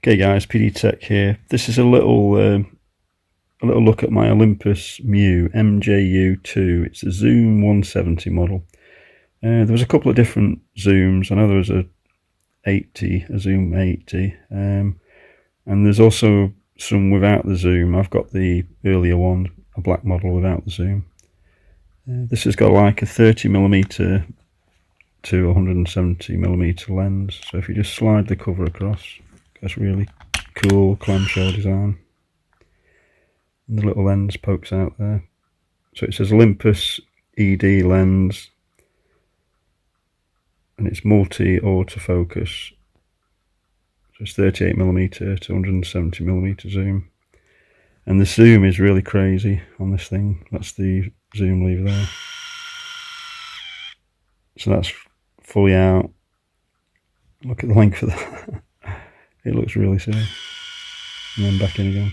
Okay guys, PD Tech here. This is a little look at my Olympus mju 2. It's a zoom 170 model. There was a couple of different zooms. I know there was a zoom 80, and there's also some without the zoom. I've got the earlier one, a black model without the zoom. This has got like a 30mm to 170mm lens. So if you just slide the cover across, that's really cool clamshell design. And the little lens pokes out there. So it says Olympus ED lens, and it's multi-autofocus. So it's 38mm to 170mm zoom. And the zoom is really crazy on this thing. That's the zoom lever there. So that's fully out. Look at the length of that. It looks really silly. And then back in again.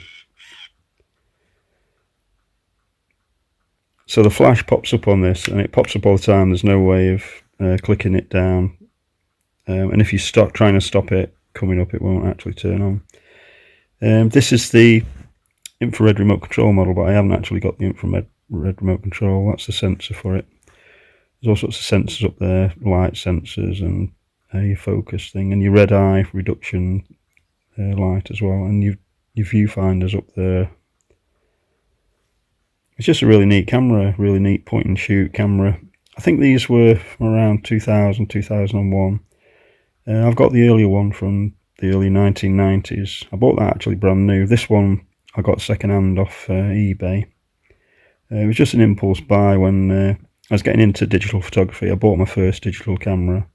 So the flash pops up on this, and it pops up all the time. There's no way of clicking it down. And if you stop trying to stop it coming up, it won't actually turn on. This is the infrared remote control model, but I haven't actually got the infrared remote control. That's the sensor for it. There's all sorts of sensors up there, light sensors and a focus thing, and your red eye reduction light as well, and your viewfinders up there. It's just a really neat camera, really neat point and shoot camera. I think these were from around 2000, 2001. I've got the earlier one from the early 1990s. I bought that actually brand new. This one I got second hand off eBay. It was just an impulse buy when I was getting into digital photography. I bought my first digital camera.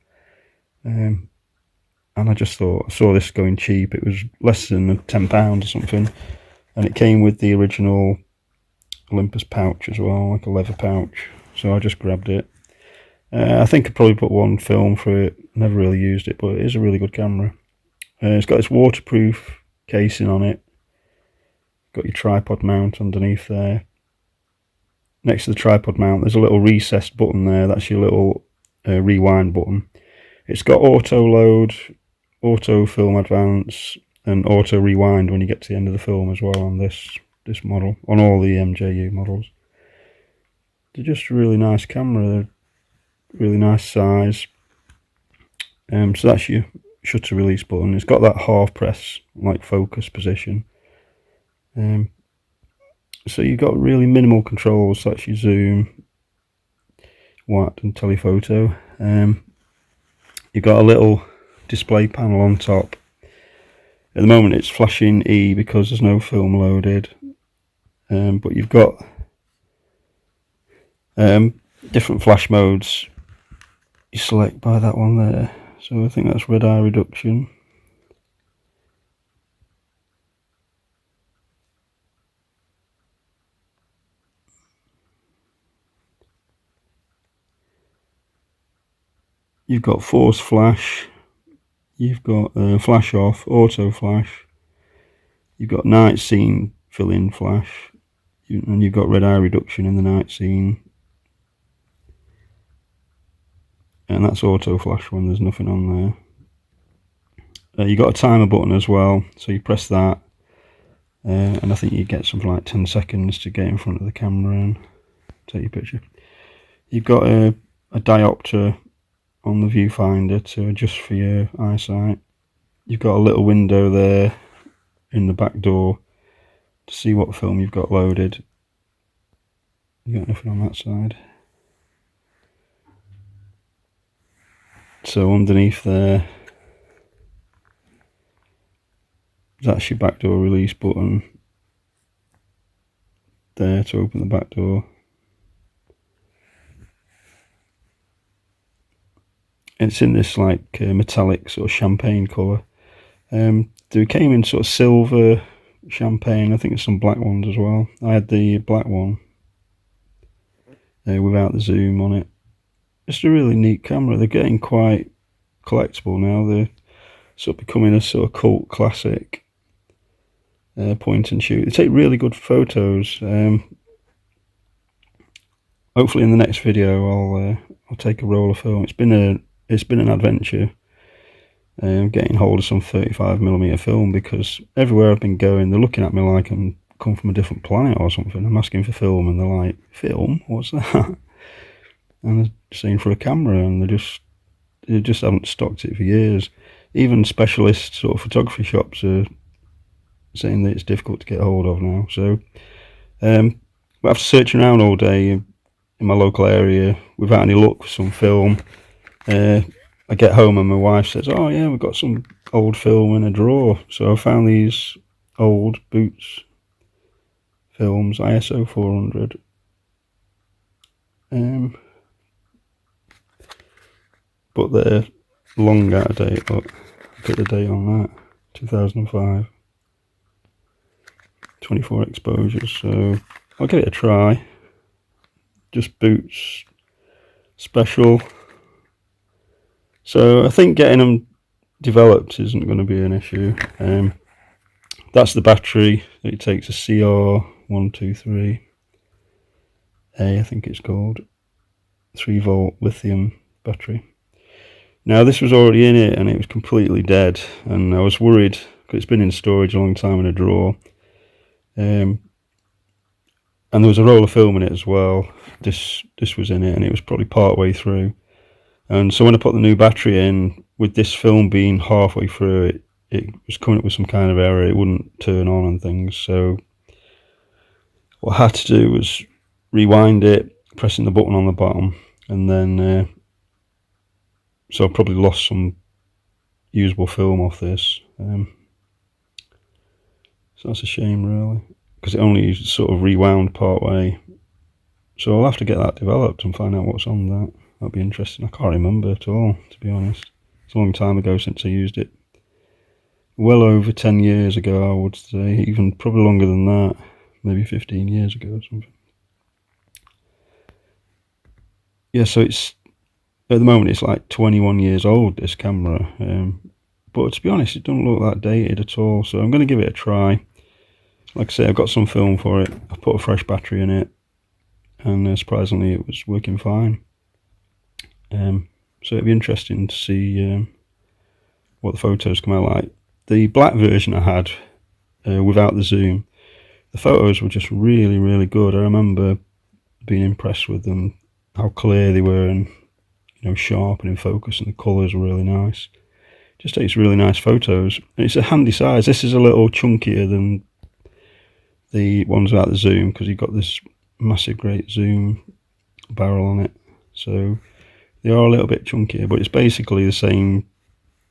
And I just thought, I saw this going cheap. It was less than £10 or something. And it came with the original Olympus pouch as well, like a leather pouch. So I just grabbed it. I think I probably put one film through it. Never really used it, but it is a really good camera. It's got this waterproof casing on it. Got your tripod mount underneath there. Next to the tripod mount, there's a little recessed button there. That's your little rewind button. It's got auto load, auto film advance, and auto rewind when you get to the end of the film as well on this model, on all the MJU models. They're just a really nice camera. They're really nice size. So that's your shutter release button. It's got that half press like focus position. So you've got really minimal controls. That's your zoom, wide and telephoto. You've got a little display panel on top. At the moment it's flashing E because there's no film loaded, but you've got different flash modes. You select by that one there, so I think that's red eye reduction. You've got force flash, you've got flash off, auto flash, you've got night scene fill in flash, and you've got red eye reduction in the night scene. And that's auto flash when there's nothing on there. You've got a timer button as well, so you press that, and I think you get something like 10 seconds to get in front of the camera and take your picture. You've got a diopter on the viewfinder to adjust for your eyesight. You've got a little window there in the back door to see what film you've got loaded. You've got nothing on that side. So underneath there, that's your back door release button there to open the back door. It's in this like metallic sort of champagne colour. They came in sort of silver, champagne. I think there's some black ones as well. I had the black one without the zoom on it. Just a really neat camera. They're getting quite collectible now. They're sort of becoming a sort of cult classic point and shoot. They take really good photos. Hopefully in the next video I'll take a roll of film. It's been an adventure. getting hold of some 35mm film, because everywhere I've been going, they're looking at me like I'm come from a different planet or something. I'm asking for film, and they're like, "Film? What's that?" And they're saying for a camera, and they just haven't stocked it for years. Even specialist sort of photography shops are saying that it's difficult to get hold of now. So after searching around all day in my local area without any luck for some film, I get home and my wife says, "Oh yeah, we've got some old film in a drawer." So I found these old Boots films, ISO 400. But they're long out of date. Look, get the date on that, 2005. 24 exposures, so I'll give it a try. Just Boots special. So I think getting them developed isn't going to be an issue. That's the battery. It takes a CR123A, I think it's called, 3-volt lithium battery. Now this was already in it and it was completely dead, and I was worried because it's been in storage a long time in a drawer. And there was a roll of film in it as well. This was in it, and it was probably part way through. And so when I put the new battery in, with this film being halfway through, it was coming up with some kind of error. It wouldn't turn on and things. So what I had to do was rewind it, pressing the button on the bottom, and then so I probably lost some usable film off this. So that's a shame, really, because it only sort of rewound part way. So I'll have to get that developed and find out what's on that. That'll be interesting. I can't remember at all, to be honest. It's a long time ago since I used it. Well over 10 years ago, I would say. Even probably longer than that. Maybe 15 years ago or something. Yeah, so it's, at the moment, it's like 21 years old, this camera. But to be honest, it doesn't look that dated at all. So I'm going to give it a try. Like I say, I've got some film for it. I've put a fresh battery in it. And surprisingly, it was working fine. So it'd be interesting to see what the photos come out like. The black version I had without the zoom, the photos were just really, really good. I remember being impressed with them, how clear they were, and sharp and in focus, and the colours were really nice. Just takes really nice photos, and it's a handy size. This is a little chunkier than the ones without the zoom, because you've got this massive great zoom barrel on it. So they are a little bit chunkier, but it's basically the same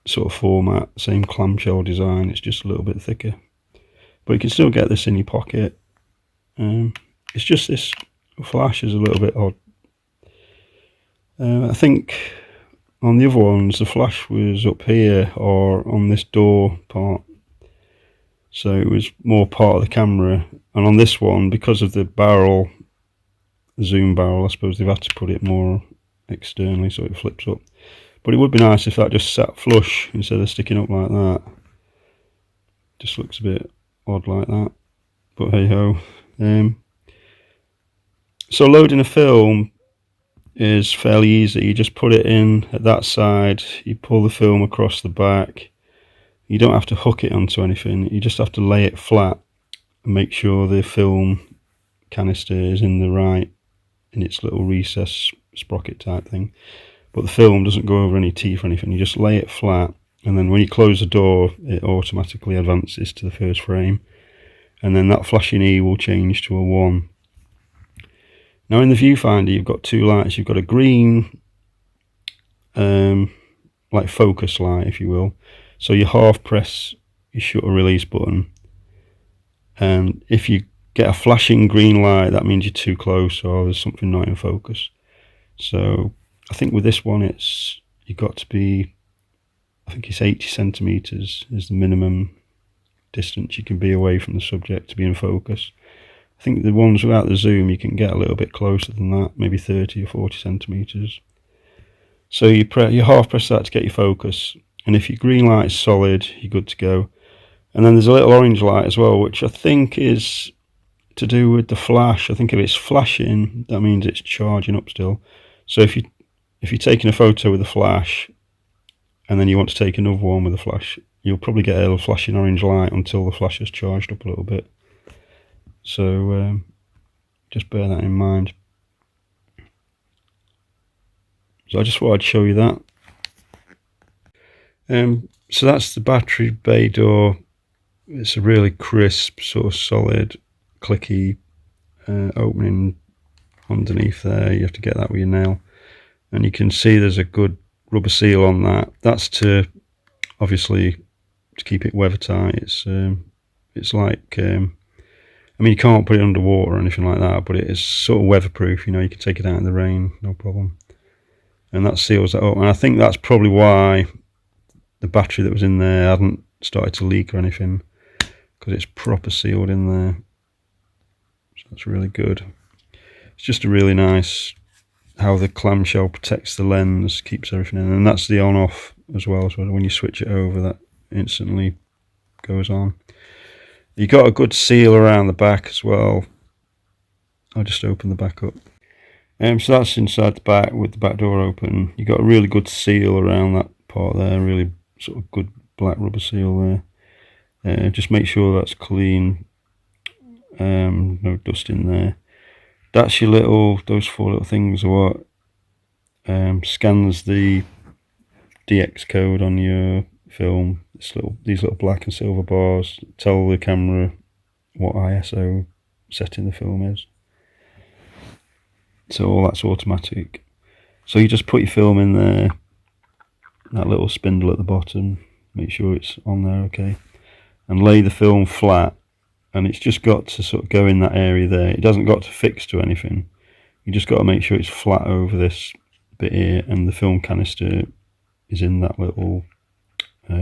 sort of format, same clamshell design. It's just a little bit thicker, but you can still get this in your pocket. It's just this flash is a little bit odd. I think on the other ones the flash was up here or on this door part, so it was more part of the camera. And on this one, because of the barrel, the zoom barrel, I suppose they've had to put it more externally so it flips up. But it would be nice if that just sat flush instead of sticking up like that. Just looks a bit odd like that, but hey ho. So loading a film is fairly easy. You just put it in at that side, you pull the film across the back. You don't have to hook it onto anything, you just have to lay it flat and make sure the film canister is in its little recess sprocket type thing. But the film doesn't go over any teeth or anything. You just lay it flat, and then when you close the door, it automatically advances to the first frame, and then that flashing E will change to a 1. Now in the viewfinder, you've got two lights. You've got a green, like focus light, if you will. So you half press your shutter release button, and if you get a flashing green light, that means you're too close or there's something not in focus. So I think with this one, you've got to be, I think it's 80 centimeters is the minimum distance you can be away from the subject to be in focus. I think the ones without the zoom, you can get a little bit closer than that, maybe 30 or 40 centimeters. So you half press that to get your focus, and if your green light is solid, you're good to go. And then there's a little orange light as well, which I think is to do with the flash. I think if it's flashing, that means it's charging up still. So if you're taking a photo with a flash and then you want to take another one with a flash, you'll probably get a flashing orange light until the flash is charged up a little bit. So just bear that in mind. So I just thought I'd show you that. So that's the battery bay door. It's a really crisp, sort of solid, clicky opening underneath there. You have to get that with your nail, and you can see there's a good rubber seal on that. That's to obviously to keep it weather tight. It's like I mean, you can't put it underwater or anything like that, but it is sort of weatherproof. You know, you can take it out in the rain, no problem. And that seals that up. And I think that's probably why the battery that was in there hadn't started to leak or anything, because it's proper sealed in there. So that's really good. It's just a really nice how the clamshell protects the lens, keeps everything in, and that's the on-off as well. So when you switch it over, that instantly goes on. You got a good seal around the back as well. I'll just open the back up. So that's inside the back with the back door open. You got a really good seal around that part there, really sort of good black rubber seal there. Just make sure that's clean, no dust in there. That's your little, those 4 little things are what scans the DX code on your film. These little black and silver bars tell the camera what ISO setting the film is. So all that's automatic. So you just put your film in there, that little spindle at the bottom, make sure it's on there okay, and lay the film flat, and it's just got to sort of go in that area there. It doesn't got to fix to anything. You just got to make sure it's flat over this bit here, and the film canister is in that little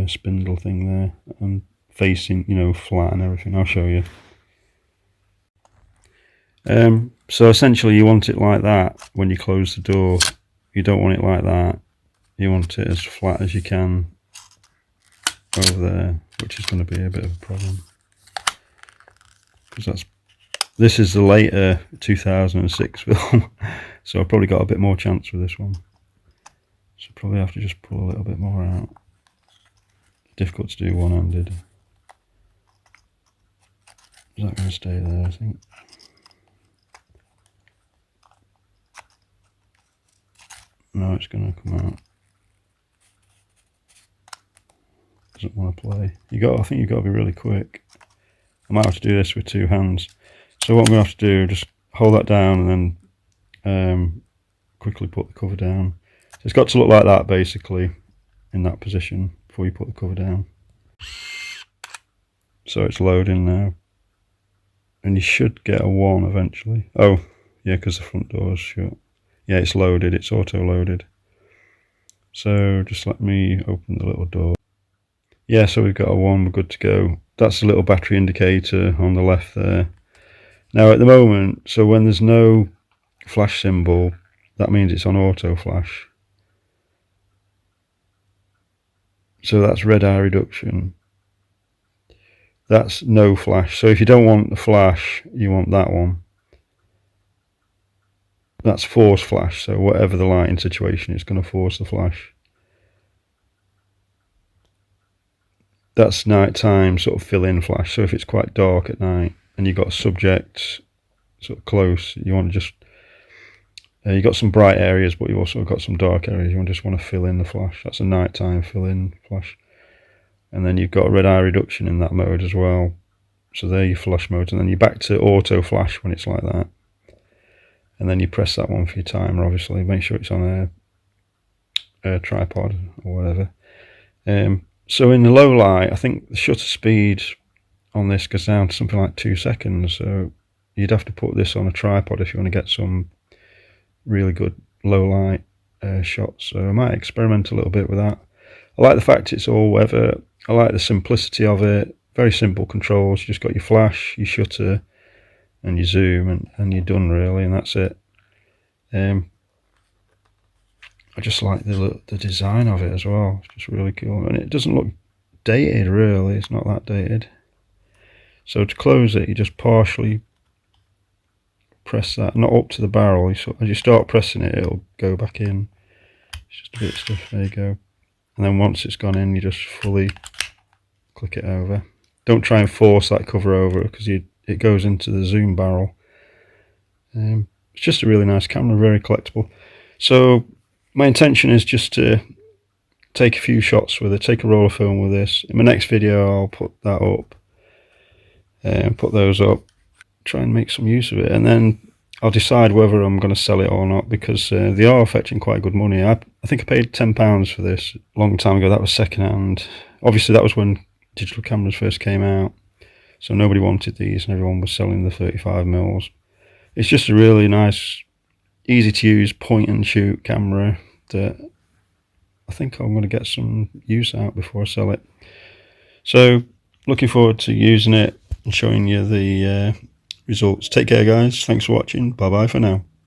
spindle thing there, and facing, you know, flat and everything. I'll show you. So essentially you want it like that when you close the door. You don't want it like that. You want it as flat as you can over there, which is going to be a bit of a problem, because this is the later 2006 film, so I've probably got a bit more chance with this one. So probably have to just pull a little bit more out. Difficult to do one-handed. Is that going to stay there, I think? No, it's going to come out. Doesn't want to play. I think you've got to be really quick. I might have to do this with 2 hands. So what I'm going to have to do, just hold that down and then quickly put the cover down. So it's got to look like that basically, in that position, before you put the cover down. So it's loading now. And you should get a 1 eventually. Oh, yeah, because the front door is shut. Yeah, it's loaded, it's auto-loaded. So just let me open the little door. Yeah, so we've got a 1, we're good to go. That's the little battery indicator on the left there. Now at the moment, so when there's no flash symbol, that means it's on auto flash. So that's red eye reduction. That's no flash. So if you don't want the flash, you want that one. That's force flash, so whatever the lighting situation is going to force the flash. That's nighttime sort of fill-in flash, so if it's quite dark at night and you've got a subject sort of close, you want to just you've got some bright areas, but you've also got some dark areas. You just want to fill in the flash. That's a nighttime fill-in flash. And then you've got red eye reduction in that mode as well. So there your flash modes, and then you're back to auto flash when it's like that. And then you press that one for your timer, obviously. Make sure it's on a tripod or whatever. So in the low light, I think the shutter speed on this goes down to something like 2 seconds. So you'd have to put this on a tripod if you want to get some really good low light shots. So I might experiment a little bit with that. I like the fact it's all weather. I like the simplicity of it. Very simple controls. You just got your flash, your shutter, and your zoom, and you're done really, and that's it. I just like the design of it as well. It's just really cool, and it doesn't look dated really. It's not that dated. So to close it, you just partially press that, not up to the barrel. As you start pressing it, it'll go back in. It's just a bit stiff. There you go. and then once it's gone in, you just fully click it over. Don't try and force that cover over, because it goes into the zoom barrel. It's just a really nice camera, very collectible. So my intention is just to take a few shots with it, take a roll of film with this. In my next video I'll put that up, and put those up, try and make some use of it, and then I'll decide whether I'm going to sell it or not, because they are fetching quite good money. I think I paid £10 for this a long time ago. That was second hand. Obviously that was when digital cameras first came out, so nobody wanted these and everyone was selling the 35mm. It's just a really nice, easy to use point and shoot camera that I think I'm going to get some use out before I sell it. So looking forward to using it and showing you the results. Take care guys, thanks for watching, bye bye for now.